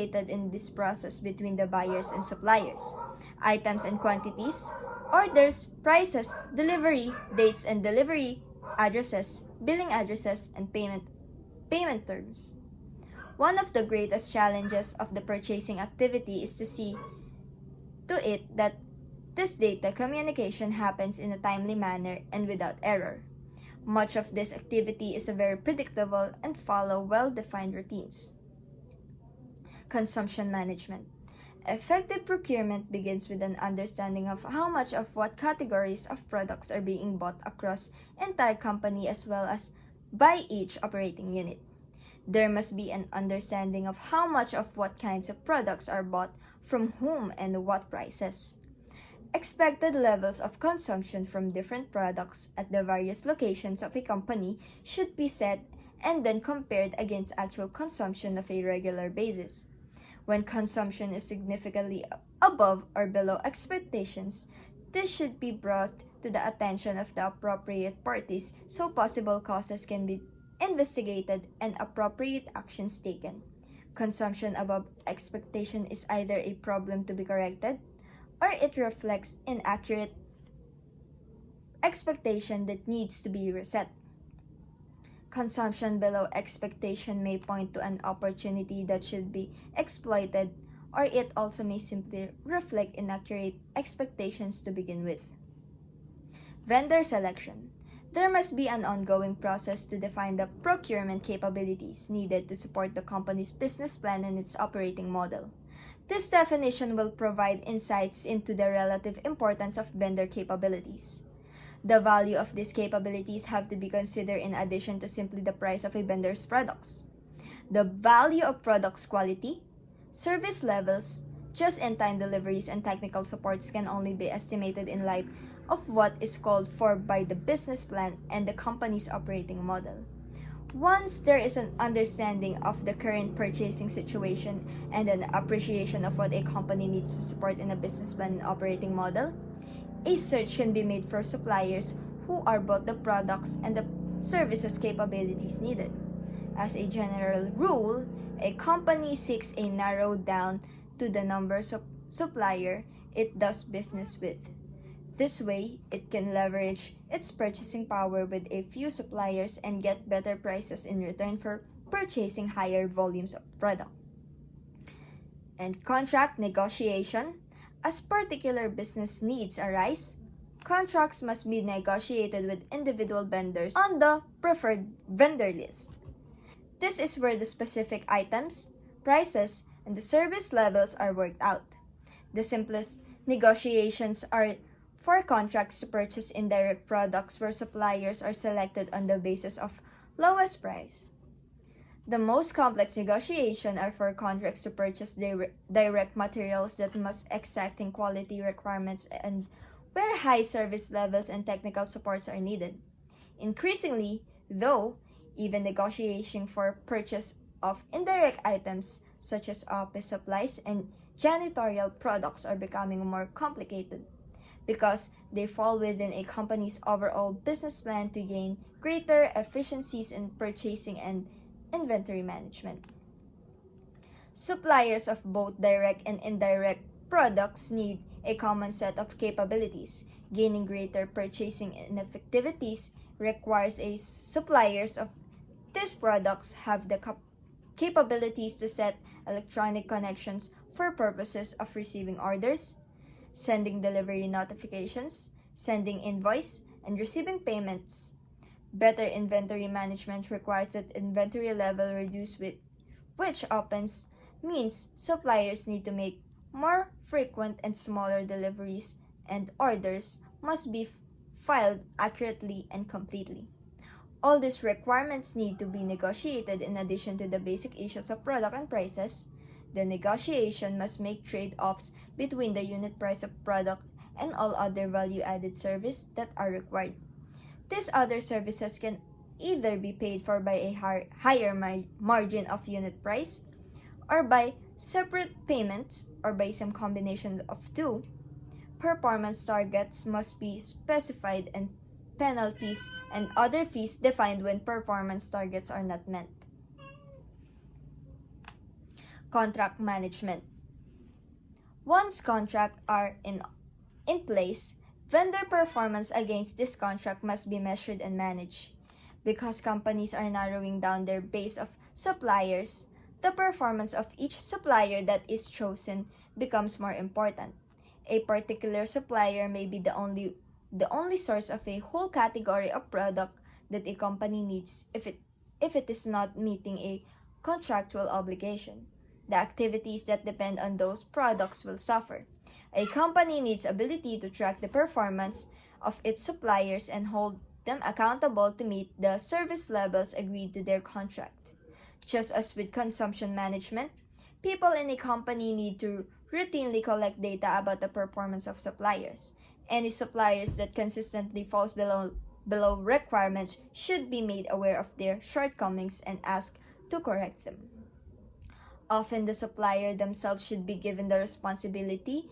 in this process between the buyers and suppliers. Items and quantities, orders, prices, delivery, dates and delivery addresses, billing addresses, and payment terms. One of the greatest challenges of the purchasing activity is to see to it that this data communication happens in a timely manner and without error. Much of this activity is very predictable and follow well-defined routines. Consumption management. Effective procurement begins with an understanding of how much of what categories of products are being bought across entire company as well as by each operating unit. There must be an understanding of how much of what kinds of products are bought from whom and what prices. Expected levels of consumption from different products at the various locations of a company should be set and then compared against actual consumption of a regular basis. When consumption is significantly above or below expectations, this should be brought to the attention of the appropriate parties so possible causes can be investigated and appropriate actions taken. Consumption above expectation is either a problem to be corrected or it reflects inaccurate expectation that needs to be reset. Consumption below expectation may point to an opportunity that should be exploited, or it also may simply reflect inaccurate expectations to begin with. Vendor selection. There must be an ongoing process to define the procurement capabilities needed to support the company's business plan and its operating model. This definition will provide insights into the relative importance of vendor capabilities. The value of these capabilities have to be considered in addition to simply the price of a vendor's products. The value of products quality, service levels, just-in-time deliveries, and technical supports can only be estimated in light of what is called for by the business plan and the company's operating model. Once there is an understanding of the current purchasing situation and an appreciation of what a company needs to support in a business plan and operating model, a search can be made for suppliers who are both the products and the services capabilities needed. As a general rule, a company seeks a narrowed down to the numbers of supplier it does business with. This way, it can leverage its purchasing power with a few suppliers and get better prices in return for purchasing higher volumes of product. And contract negotiation. As particular business needs arise, contracts must be negotiated with individual vendors on the preferred vendor list. This is where the specific items, prices, and the service levels are worked out. The simplest negotiations are for contracts to purchase indirect products where suppliers are selected on the basis of lowest price. The most complex negotiations are for contracts to purchase direct materials that must exacting quality requirements and where high service levels and technical supports are needed. Increasingly, though, even negotiating for purchase of indirect items such as office supplies and janitorial products are becoming more complicated because they fall within a company's overall business plan to gain greater efficiencies in purchasing and inventory management. Suppliers of both direct and indirect products need a common set of capabilities. Gaining greater purchasing effectivities requires a suppliers of these products have the capabilities to set electronic connections for purposes of receiving orders, sending delivery notifications, sending invoice, and receiving payments. Better inventory management requires that inventory level reduced which often means suppliers need to make more frequent and smaller deliveries and orders must be filed accurately and completely. All these requirements need to be negotiated in addition to the basic issues of product and prices. The negotiation must make trade-offs between the unit price of product and all other value-added services that are required. These other services can either be paid for by a higher margin of unit price, or by separate payments, or by some combination of two. Performance targets must be specified and penalties and other fees defined when performance targets are not met. Contract management. Once contracts are in place, vendor performance against this contract must be measured and managed. Because companies are narrowing down their base of suppliers, the performance of each supplier that is chosen becomes more important. A particular supplier may be the only source of a whole category of product that a company needs if it is not meeting a contractual obligation. The activities that depend on those products will suffer. A company needs ability to track the performance of its suppliers and hold them accountable to meet the service levels agreed to their contract. Just as with consumption management, people in a company need to routinely collect data about the performance of suppliers. Any suppliers that consistently falls below requirements should be made aware of their shortcomings and asked to correct them. Often the supplier themselves should be given the responsibility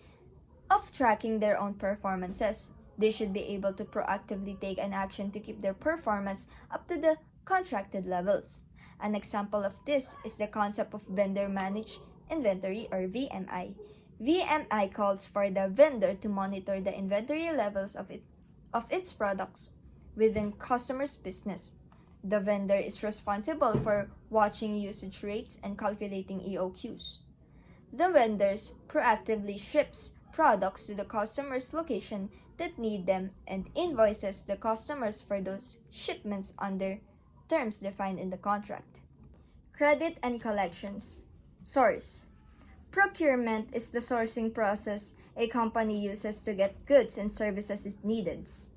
of tracking their own performances. They should be able to proactively take an action to keep their performance up to the contracted levels. An example of this is the concept of vendor managed inventory or VMI. VMI calls for the vendor to monitor the inventory levels of its products within customers' business. The vendor is responsible for watching usage rates and calculating EOQs. The vendors proactively ships products to the customer's location that need them and invoices the customers for those shipments under terms defined in the contract. Credit and collections. Source. Procurement is the sourcing process a company uses to get goods and services it needs.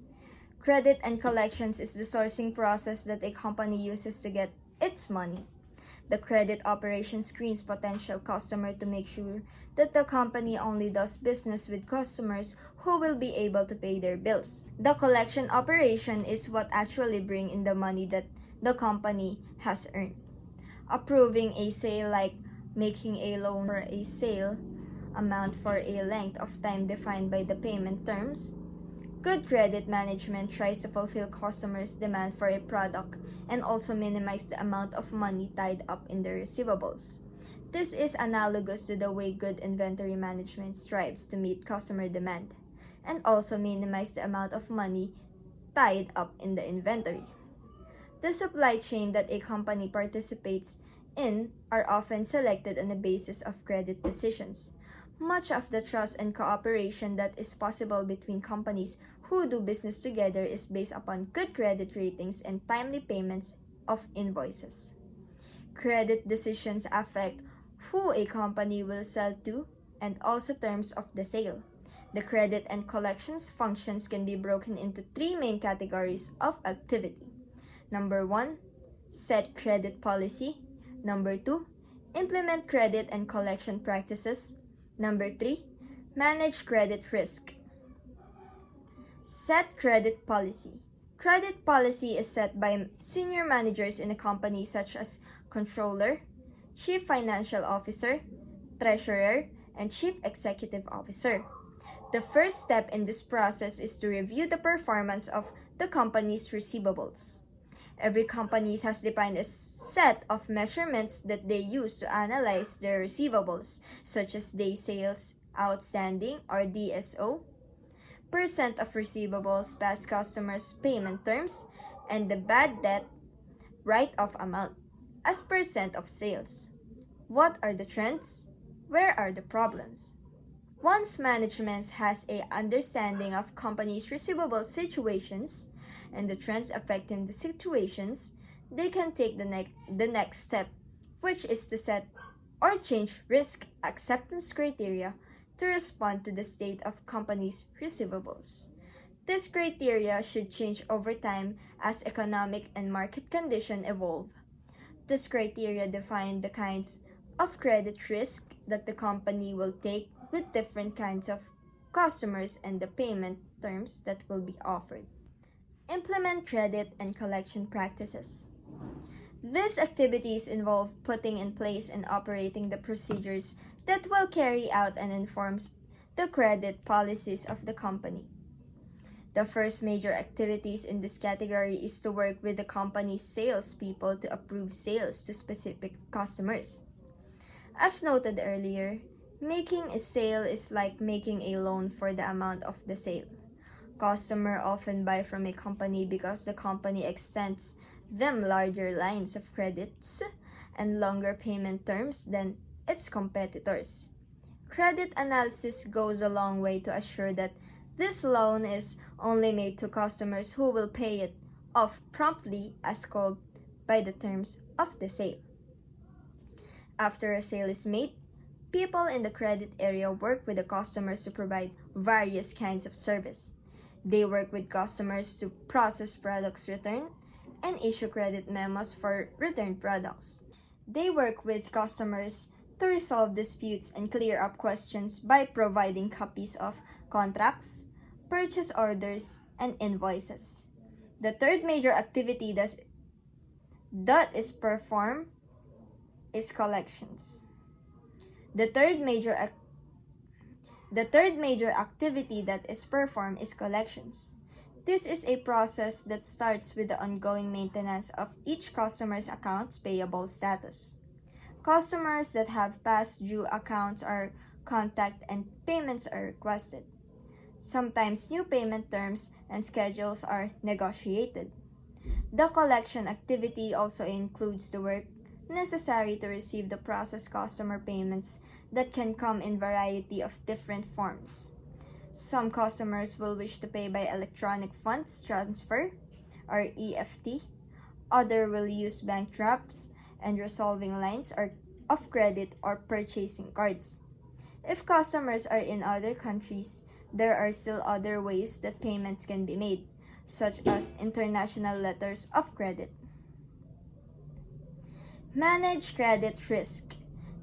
Credit and collections is the sourcing process that a company uses to get its money. The credit operation screens potential customer to make sure that the company only does business with customers who will be able to pay their bills. The collection operation is what actually bring in the money that the company has earned. Approving a sale, like making a loan for a sale amount for a length of time defined by the payment terms. Good credit management tries to fulfill customers' demand for a product and also minimize the amount of money tied up in their receivables. This is analogous to the way good inventory management strives to meet customer demand and also minimize the amount of money tied up in the inventory. The supply chain that a company participates in are often selected on the basis of credit decisions. Much of the trust and cooperation that is possible between companies who do business together is based upon good credit ratings and timely payments of invoices. Credit decisions affect who a company will sell to and also terms of the sale. The credit and collections functions can be broken into three main categories of activity. Number 1, set credit policy. Number 2, implement credit and collection practices. Number 3, manage credit risk. Set credit policy. Credit policy is set by senior managers in a company such as controller, chief financial officer, treasurer, and chief executive officer. The first step in this process is to review the performance of the company's receivables. Every company has defined a set of measurements that they use to analyze their receivables, such as day sales outstanding or DSO, percent of receivables past customers' payment terms, and the bad debt write-off amount as percent of sales. What are the trends? Where are the problems? Once management has an understanding of companies' receivable situations and the trends affecting the situations, they can take the next step, which is to set or change risk acceptance criteria to respond to the state of companies' receivables. This criteria should change over time as economic and market conditions evolve. This criteria define the kinds of credit risk that the company will take with different kinds of customers and the payment terms that will be offered. Implement credit and collection practices. These activities involve putting in place and operating the procedures that will carry out and enforce the credit policies of the company. The first major activities in this category is to work with the company's salespeople to approve sales to specific customers. As noted earlier, making a sale is like making a loan for the amount of the sale. Customers often buy from a company because the company extends them larger lines of credits and longer payment terms than its competitors. Credit analysis goes a long way to assure that this loan is only made to customers who will pay it off promptly as called by the terms of the sale. After a sale is made, people in the credit area work with the customers to provide various kinds of service. They work with customers to process products returned and issue credit memos for returned products. They work with customers to resolve disputes and clear up questions by providing copies of contracts, purchase orders, and invoices. The third major activity that is performed is collections. The third major activity that is performed is collections. This is a process that starts with the ongoing maintenance of each customer's accounts payable status. Customers that have past due accounts are contacted and payments are requested. Sometimes new payment terms and schedules are negotiated. The collection activity also includes the work necessary to receive the processed customer payments that can come in variety of different forms. Some customers will wish to pay by electronic funds transfer or EFT. Others will use bank drafts and revolving lines of credit or purchasing cards. If customers are in other countries, there are still other ways that payments can be made, such as international letters of credit. Manage credit risk.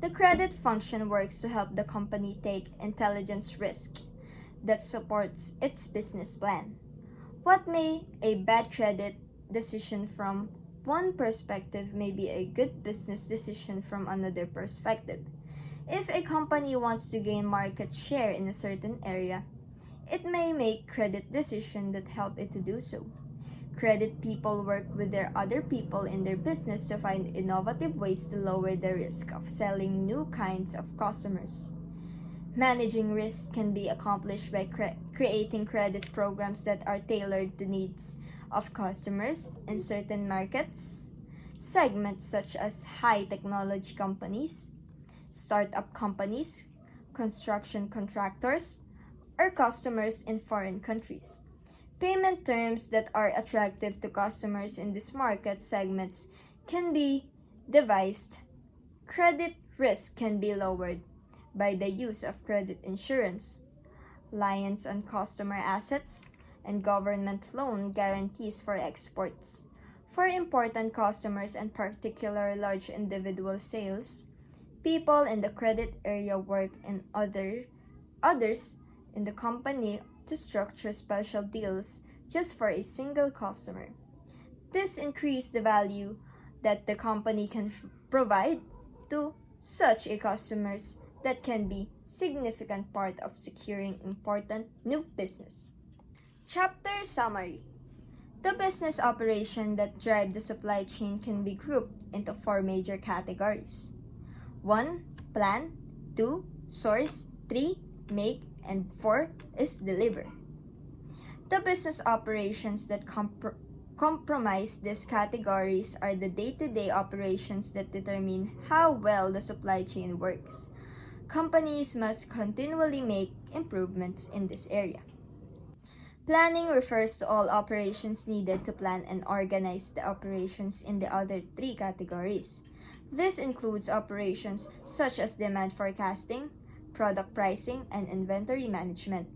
The credit function works to help the company take intelligent risk that supports its business plan. What may a bad credit decision from one perspective may be a good business decision from another perspective. If a company wants to gain market share in a certain area, it may make credit decisions that help it to do so. Credit people work with their other people in their business to find innovative ways to lower the risk of selling new kinds of customers. Managing risk can be accomplished by creating credit programs that are tailored to needs of customers in certain markets, segments such as high technology companies, startup companies, construction contractors, or customers in foreign countries. Payment terms that are attractive to customers in these market segments can be devised. Credit risk can be lowered by the use of credit insurance, reliance on customer assets, and government loan guarantees for exports. For important customers and particularly large individual sales, people in the credit area work in others in the company to structure special deals just for a single customer. This increases the value that the company can provide to such a customers that can be significant part of securing important new business. Chapter Summary. The business operation that drive the supply chain can be grouped into 4 major categories. 1. Plan. 2. Source. 3. Make. And 4 is deliver. The business operations that comprise these categories are the day-to-day operations that determine how well the supply chain works. Companies must continually make improvements in this area. Planning refers to all operations needed to plan and organize the operations in the other 3 categories. This includes operations such as demand forecasting, product pricing, and inventory management.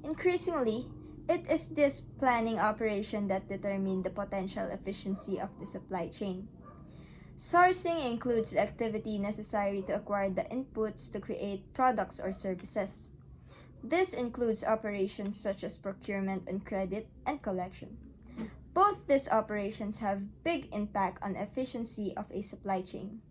Increasingly, it is this planning operation that determines the potential efficiency of the supply chain. Sourcing includes the activity necessary to acquire the inputs to create products or services. This includes operations such as procurement and credit and collection. Both these operations have big impact on efficiency of a supply chain.